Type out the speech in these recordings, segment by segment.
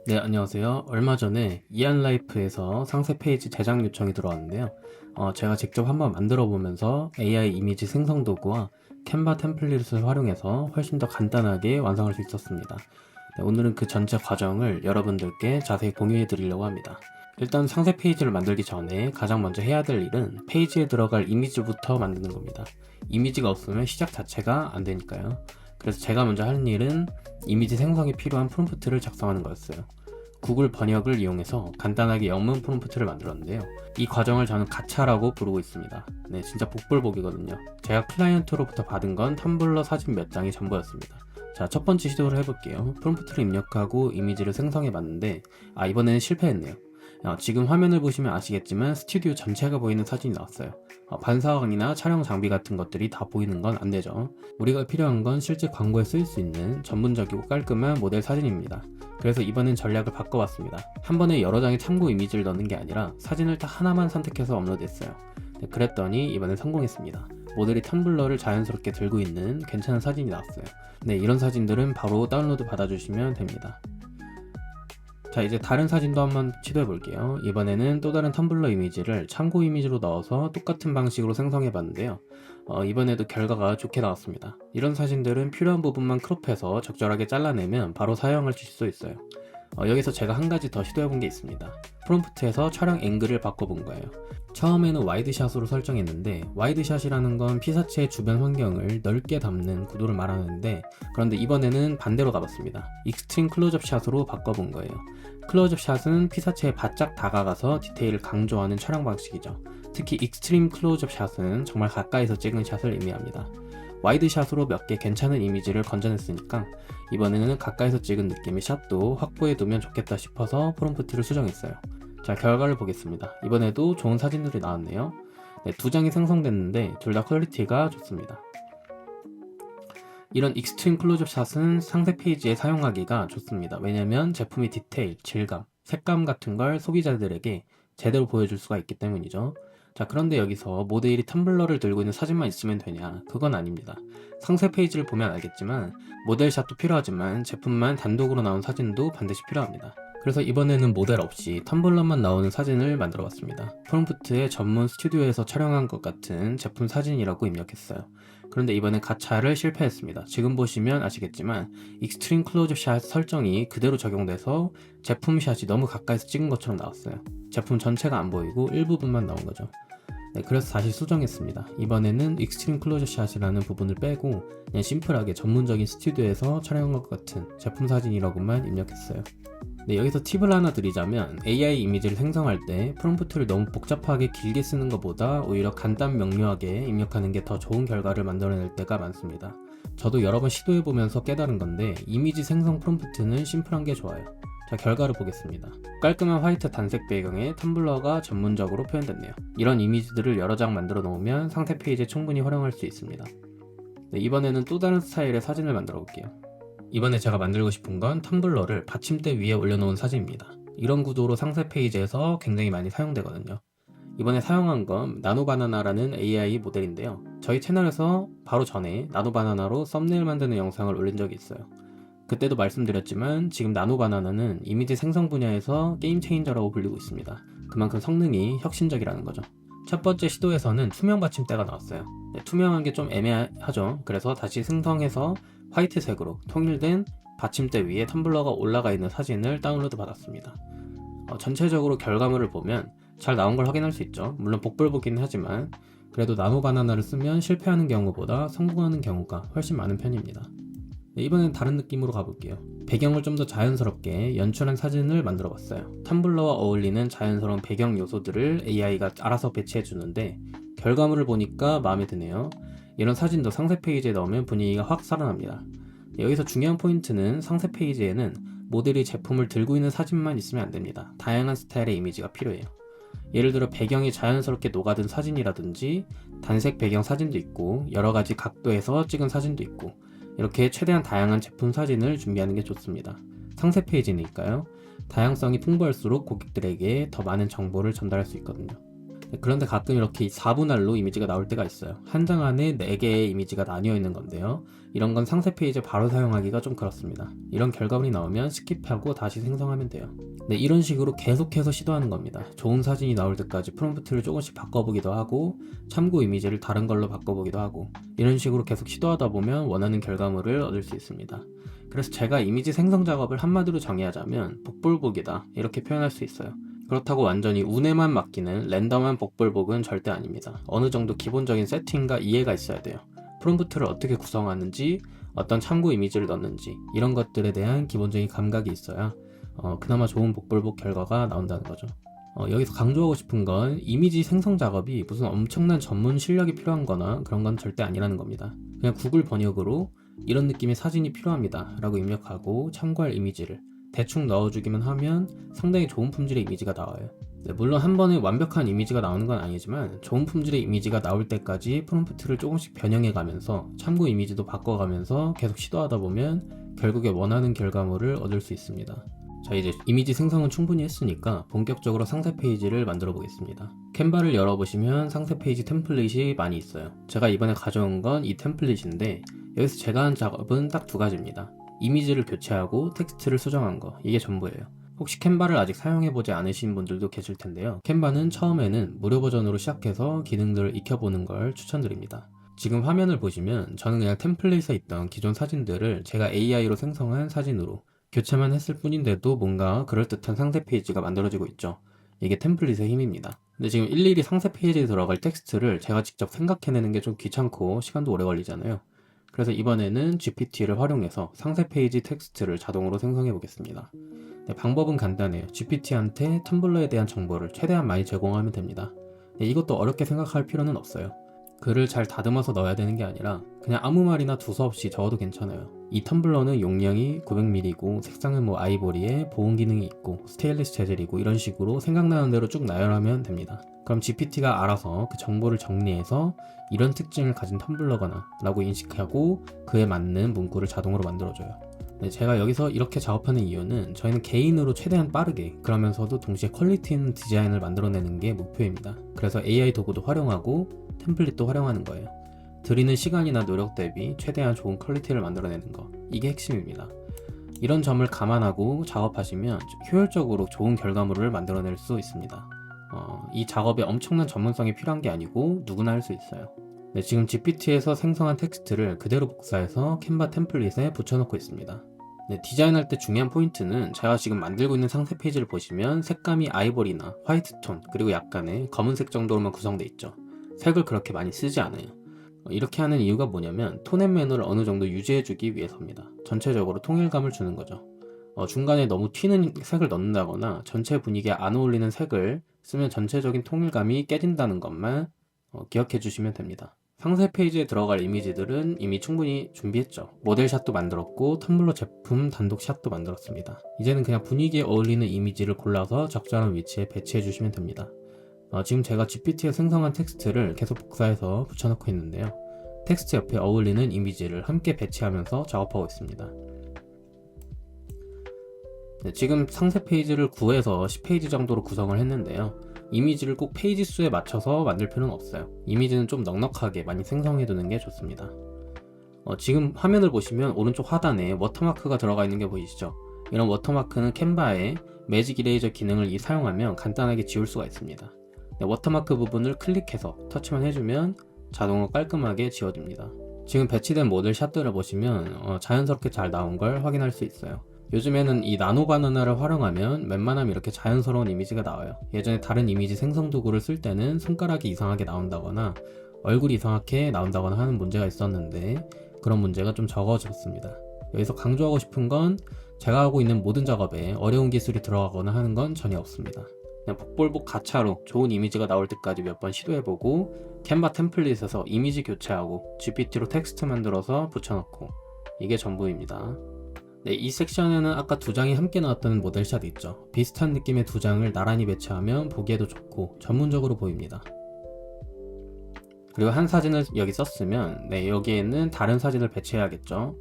네, 안녕하세요. 얼마 전에 이안라이프에서 상세 페이지 제작 요청이 들어왔는데요. 제가 직접 한번 만들어 보면서 AI 이미지 생성 도구와 캔바 템플릿을 활용해서 훨씬 더 간단하게 완성할 수 있었습니다. 네, 오늘은 그 전체 과정을 여러분들께 자세히 공유해 드리려고 합니다. 일단 상세 페이지를 만들기 전에 가장 먼저 해야 될 일은 페이지에 들어갈 이미지부터 만드는 겁니다. 이미지가 없으면 시작 자체가 안 되니까요. 그래서 제가 먼저 하는 일은 이미지 생성에 필요한 프롬프트를 작성하는 거였어요. 구글 번역을 이용해서 간단하게 영문 프롬프트를 만들었는데요. 이 과정을 저는 가차라고 부르고 있습니다. 네, 진짜 복불복이거든요. 제가 클라이언트로부터 받은 건 텀블러 사진 몇 장이 전부였습니다. 자, 첫 번째 시도를 해볼게요. 프롬프트를 입력하고 이미지를 생성해 봤는데, 이번에는 실패했네요. 지금 화면을 보시면 아시겠지만 스튜디오 전체가 보이는 사진이 나왔어요. 반사광이나 촬영 장비 같은 것들이 다 보이는 건 안 되죠. 우리가 필요한 건 실제 광고에 쓰일 수 있는 전문적이고 깔끔한 모델 사진입니다. 그래서 이번엔 전략을 바꿔봤습니다. 한 번에 여러 장의 참고 이미지를 넣는 게 아니라 사진을 딱 하나만 선택해서 업로드했어요. 네, 그랬더니 이번엔 성공했습니다. 모델이 텀블러를 자연스럽게 들고 있는 괜찮은 사진이 나왔어요. 네, 이런 사진들은 바로 다운로드 받아주시면 됩니다. 자, 이제 다른 사진도 한번 시도해 볼게요. 이번에는 또 다른 텀블러 이미지를 참고 이미지로 넣어서 똑같은 방식으로 생성해 봤는데요. 이번에도 결과가 좋게 나왔습니다. 이런 사진들은 필요한 부분만 크롭해서 적절하게 잘라내면 바로 사용할 수 있어요. 여기서 제가 한 가지 더 시도해 본 게 있습니다. 프롬프트에서 촬영 앵글을 바꿔본 거예요. 처음에는 와이드샷으로 설정했는데, 와이드샷이라는 건 피사체의 주변 환경을 넓게 담는 구도를 말하는데, 그런데 이번에는 반대로 가봤습니다. 익스트림 클로즈업 샷으로 바꿔본 거예요. 클로즈업 샷은 피사체에 바짝 다가가서 디테일을 강조하는 촬영 방식이죠. 특히 익스트림 클로즈업 샷은 정말 가까이서 찍은 샷을 의미합니다. 와이드샷으로 몇 개 괜찮은 이미지를 건져냈으니까 이번에는 가까이서 찍은 느낌의 샷도 확보해 두면 좋겠다 싶어서 프롬프트를 수정했어요. 자, 결과를 보겠습니다. 이번에도 좋은 사진들이 나왔네요. 네, 두 장이 생성됐는데 둘 다 퀄리티가 좋습니다. 이런 익스트림 클로즈업 샷은 상세 페이지에 사용하기가 좋습니다. 왜냐면 제품의 디테일, 질감, 색감 같은 걸 소비자들에게 제대로 보여줄 수가 있기 때문이죠. 자, 그런데 여기서 모델이 텀블러를 들고 있는 사진만 있으면 되냐? 그건 아닙니다. 상세 페이지를 보면 알겠지만 모델샷도 필요하지만 제품만 단독으로 나온 사진도 반드시 필요합니다. 그래서 이번에는 모델 없이 텀블러만 나오는 사진을 만들어 봤습니다. 프롬프트에 전문 스튜디오에서 촬영한 것 같은 제품 사진이라고 입력했어요. 그런데 이번엔 가차를 실패했습니다. 지금 보시면 아시겠지만 익스트림 클로즈업 샷 설정이 그대로 적용돼서 제품 샷이 너무 가까이서 찍은 것처럼 나왔어요. 제품 전체가 안 보이고 일부분만 나온 거죠. 네, 그래서 다시 수정했습니다. 이번에는 익스트림 클로즈 샷이라는 부분을 빼고 그냥 심플하게 전문적인 스튜디오에서 촬영한 것 같은 제품 사진이라고만 입력했어요. 네, 여기서 팁을 하나 드리자면 AI 이미지를 생성할 때 프롬프트를 너무 복잡하게 길게 쓰는 것보다 오히려 간단 명료하게 입력하는 게 더 좋은 결과를 만들어낼 때가 많습니다. 저도 여러 번 시도해보면서 깨달은 건데 이미지 생성 프롬프트는 심플한 게 좋아요. 자, 결과를 보겠습니다. 깔끔한 화이트 단색 배경에 텀블러가 전문적으로 표현됐네요. 이런 이미지들을 여러 장 만들어 놓으면 상세 페이지에 충분히 활용할 수 있습니다. 네, 이번에는 또 다른 스타일의 사진을 만들어 볼게요. 이번에 제가 만들고 싶은 건 텀블러를 받침대 위에 올려놓은 사진입니다. 이런 구도로 상세 페이지에서 굉장히 많이 사용되거든요. 이번에 사용한 건 나노바나나라는 AI 모델인데요. 저희 채널에서 바로 전에 나노바나나로 썸네일 만드는 영상을 올린 적이 있어요. 그때도 말씀드렸지만 지금 나노바나나는 이미지 생성 분야에서 게임 체인저라고 불리고 있습니다. 그만큼 성능이 혁신적이라는 거죠. 첫 번째 시도에서는 투명 받침대가 나왔어요. 네, 투명한 게 좀 애매하죠. 그래서 다시 생성해서 화이트색으로 통일된 받침대 위에 텀블러가 올라가 있는 사진을 다운로드 받았습니다. 전체적으로 결과물을 보면 잘 나온 걸 확인할 수 있죠. 물론 복불복이긴 하지만 그래도 나노바나나를 쓰면 실패하는 경우보다 성공하는 경우가 훨씬 많은 편입니다. 네, 이번엔 다른 느낌으로 가볼게요. 배경을 좀 더 자연스럽게 연출한 사진을 만들어 봤어요. 텀블러와 어울리는 자연스러운 배경 요소들을 AI가 알아서 배치해 주는데 결과물을 보니까 마음에 드네요. 이런 사진도 상세 페이지에 넣으면 분위기가 확 살아납니다. 네, 여기서 중요한 포인트는 상세 페이지에는 모델이 제품을 들고 있는 사진만 있으면 안 됩니다. 다양한 스타일의 이미지가 필요해요. 예를 들어 배경이 자연스럽게 녹아든 사진이라든지 단색 배경 사진도 있고 여러 가지 각도에서 찍은 사진도 있고 이렇게 최대한 다양한 제품 사진을 준비하는 게 좋습니다. 상세 페이지니까요. 다양성이 풍부할수록 고객들에게 더 많은 정보를 전달할 수 있거든요. 그런데 가끔 이렇게 4분할로 이미지가 나올 때가 있어요. 한 장 안에 4개의 이미지가 나뉘어 있는 건데요. 이런 건 상세 페이지에 바로 사용하기가 좀 그렇습니다. 이런 결과물이 나오면 스킵하고 다시 생성하면 돼요. 네, 이런 식으로 계속해서 시도하는 겁니다. 좋은 사진이 나올 때까지 프롬프트를 조금씩 바꿔보기도 하고 참고 이미지를 다른 걸로 바꿔보기도 하고 이런 식으로 계속 시도하다 보면 원하는 결과물을 얻을 수 있습니다. 그래서 제가 이미지 생성 작업을 한마디로 정의하자면 복불복이다 이렇게 표현할 수 있어요. 그렇다고 완전히 운에만 맡기는 랜덤한 복불복은 절대 아닙니다. 어느 정도 기본적인 세팅과 이해가 있어야 돼요. 프롬프트를 어떻게 구성하는지, 어떤 참고 이미지를 넣는지 이런 것들에 대한 기본적인 감각이 있어야 그나마 좋은 복불복 결과가 나온다는 거죠. 여기서 강조하고 싶은 건 이미지 생성 작업이 무슨 엄청난 전문 실력이 필요한 거나 그런 건 절대 아니라는 겁니다. 그냥 구글 번역으로 이런 느낌의 사진이 필요합니다 라고 입력하고 참고할 이미지를 대충 넣어주기만 하면 상당히 좋은 품질의 이미지가 나와요. 네, 물론 한 번에 완벽한 이미지가 나오는 건 아니지만 좋은 품질의 이미지가 나올 때까지 프롬프트를 조금씩 변형해 가면서 참고 이미지도 바꿔가면서 계속 시도하다 보면 결국에 원하는 결과물을 얻을 수 있습니다. 자, 이제 이미지 생성은 충분히 했으니까 본격적으로 상세 페이지를 만들어 보겠습니다. 캔바를 열어보시면 상세 페이지 템플릿이 많이 있어요. 제가 이번에 가져온 건 이 템플릿인데 여기서 제가 한 작업은 딱 2가지입니다. 이미지를 교체하고 텍스트를 수정한 거, 이게 전부예요. 혹시 캔바를 아직 사용해보지 않으신 분들도 계실 텐데요. 캔바는 처음에는 무료 버전으로 시작해서 기능들을 익혀보는 걸 추천드립니다. 지금 화면을 보시면 저는 그냥 템플릿에 있던 기존 사진들을 제가 AI로 생성한 사진으로 교체만 했을 뿐인데도 뭔가 그럴듯한 상세 페이지가 만들어지고 있죠. 이게 템플릿의 힘입니다. 근데 지금 일일이 상세 페이지에 들어갈 텍스트를 제가 직접 생각해내는 게 좀 귀찮고 시간도 오래 걸리잖아요. 그래서 이번에는 GPT를 활용해서 상세 페이지 텍스트를 자동으로 생성해 보겠습니다. 네, 방법은 간단해요. GPT한테 텀블러에 대한 정보를 최대한 많이 제공하면 됩니다. 네, 이것도 어렵게 생각할 필요는 없어요. 글을 잘 다듬어서 넣어야 되는 게 아니라 그냥 아무 말이나 두서없이 적어도 괜찮아요. 이 텀블러는 용량이 900ml고 색상은 뭐 아이보리에 보온 기능이 있고 스테인리스 재질이고 이런 식으로 생각나는 대로 쭉 나열하면 됩니다. 그럼 GPT가 알아서 그 정보를 정리해서 이런 특징을 가진 텀블러거나 라고 인식하고 그에 맞는 문구를 자동으로 만들어줘요. 네, 제가 여기서 이렇게 작업하는 이유는 저희는 개인으로 최대한 빠르게 그러면서도 동시에 퀄리티 있는 디자인을 만들어내는 게 목표입니다. 그래서 AI 도구도 활용하고 템플릿도 활용하는 거예요. 들이는 시간이나 노력 대비 최대한 좋은 퀄리티를 만들어내는 거, 이게 핵심입니다. 이런 점을 감안하고 작업하시면 효율적으로 좋은 결과물을 만들어낼 수 있습니다. 이 작업에 엄청난 전문성이 필요한 게 아니고 누구나 할 수 있어요. 네, 지금 GPT에서 생성한 텍스트를 그대로 복사해서 캔바 템플릿에 붙여놓고 있습니다. 네, 디자인할 때 중요한 포인트는 제가 지금 만들고 있는 상세 페이지를 보시면 색감이 아이보리나 화이트 톤 그리고 약간의 검은색 정도로만 구성되어 있죠. 색을 그렇게 많이 쓰지 않아요. 이렇게 하는 이유가 뭐냐면 톤앤매너를 어느 정도 유지해주기 위해서입니다. 전체적으로 통일감을 주는 거죠. 중간에 너무 튀는 색을 넣는다거나 전체 분위기에 안 어울리는 색을 쓰면 전체적인 통일감이 깨진다는 것만 기억해 주시면 됩니다. 상세 페이지에 들어갈 이미지들은 이미 충분히 준비했죠. 모델샷도 만들었고 텀블러 제품 단독 샷도 만들었습니다. 이제는 그냥 분위기에 어울리는 이미지를 골라서 적절한 위치에 배치해 주시면 됩니다. 지금 제가 GPT에 생성한 텍스트를 계속 복사해서 붙여넣고 있는데요. 텍스트 옆에 어울리는 이미지를 함께 배치하면서 작업하고 있습니다. 네, 지금 상세 페이지를 9에서 10페이지 정도로 구성을 했는데요. 이미지를 꼭 페이지 수에 맞춰서 만들 필요는 없어요. 이미지는 좀 넉넉하게 많이 생성해 두는 게 좋습니다. 지금 화면을 보시면 오른쪽 하단에 워터마크가 들어가 있는 게 보이시죠? 이런 워터마크는 캔바에 매직 이레이저 기능을 사용하면 간단하게 지울 수가 있습니다. 네, 워터마크 부분을 클릭해서 터치만 해주면 자동으로 깔끔하게 지워집니다. 지금 배치된 모델 샷들을 보시면 자연스럽게 잘 나온 걸 확인할 수 있어요. 요즘에는 이 나노 바나나를 활용하면 웬만하면 이렇게 자연스러운 이미지가 나와요. 예전에 다른 이미지 생성 도구를 쓸 때는 손가락이 이상하게 나온다거나 얼굴이 이상하게 나온다거나 하는 문제가 있었는데 그런 문제가 좀 적어졌습니다. 여기서 강조하고 싶은 건 제가 하고 있는 모든 작업에 어려운 기술이 들어가거나 하는 건 전혀 없습니다. 그냥 복불복 가차로 좋은 이미지가 나올 때까지 몇 번 시도해보고 캔바 템플릿에서 이미지 교체하고 GPT로 텍스트 만들어서 붙여넣고 이게 전부입니다. 네, 이 섹션에는 아까 2장이 함께 나왔던 모델샷 있죠. 비슷한 느낌의 2장을 나란히 배치하면 보기에도 좋고 전문적으로 보입니다. 그리고 한 사진을 여기 썼으면 여기에는 다른 사진을 배치해야겠죠.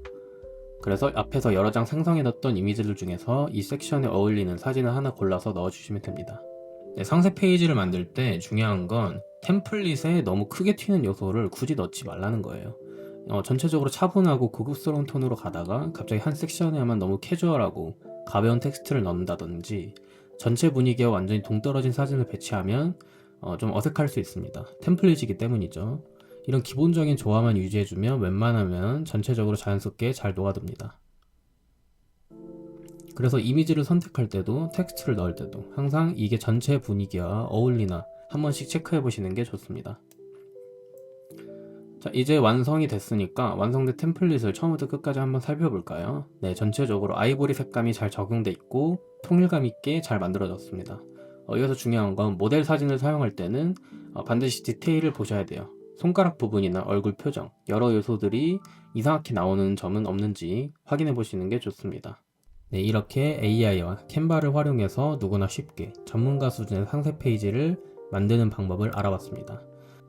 그래서 앞에서 여러 장 생성해뒀던 이미지들 중에서 이 섹션에 어울리는 사진을 하나 골라서 넣어주시면 됩니다. 네, 상세 페이지를 만들 때 중요한 건 템플릿에 너무 크게 튀는 요소를 굳이 넣지 말라는 거예요. 전체적으로 차분하고 고급스러운 톤으로 가다가 갑자기 한 섹션에만 너무 캐주얼하고 가벼운 텍스트를 넣는다든지 전체 분위기와 완전히 동떨어진 사진을 배치하면 좀 어색할 수 있습니다. 템플릿이기 때문이죠. 이런 기본적인 조화만 유지해주면 웬만하면 전체적으로 자연스럽게 잘 녹아듭니다. 그래서 이미지를 선택할 때도 텍스트를 넣을 때도 항상 이게 전체 분위기와 어울리나 한 번씩 체크해 보시는 게 좋습니다. 자, 이제 완성이 됐으니까 완성된 템플릿을 처음부터 끝까지 한번 살펴볼까요? 네, 전체적으로 아이보리 색감이 잘 적용돼 있고 통일감 있게 잘 만들어졌습니다. 여기서 중요한 건 모델 사진을 사용할 때는 반드시 디테일을 보셔야 돼요. 손가락 부분이나 얼굴 표정, 여러 요소들이 이상하게 나오는 점은 없는지 확인해 보시는 게 좋습니다. 네, 이렇게 AI와 캔바를 활용해서 누구나 쉽게 전문가 수준의 상세 페이지를 만드는 방법을 알아봤습니다.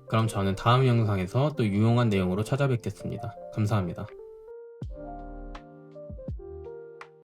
그럼 저는 다음 영상에서 또 유용한 내용으로 찾아뵙겠습니다. 감사합니다.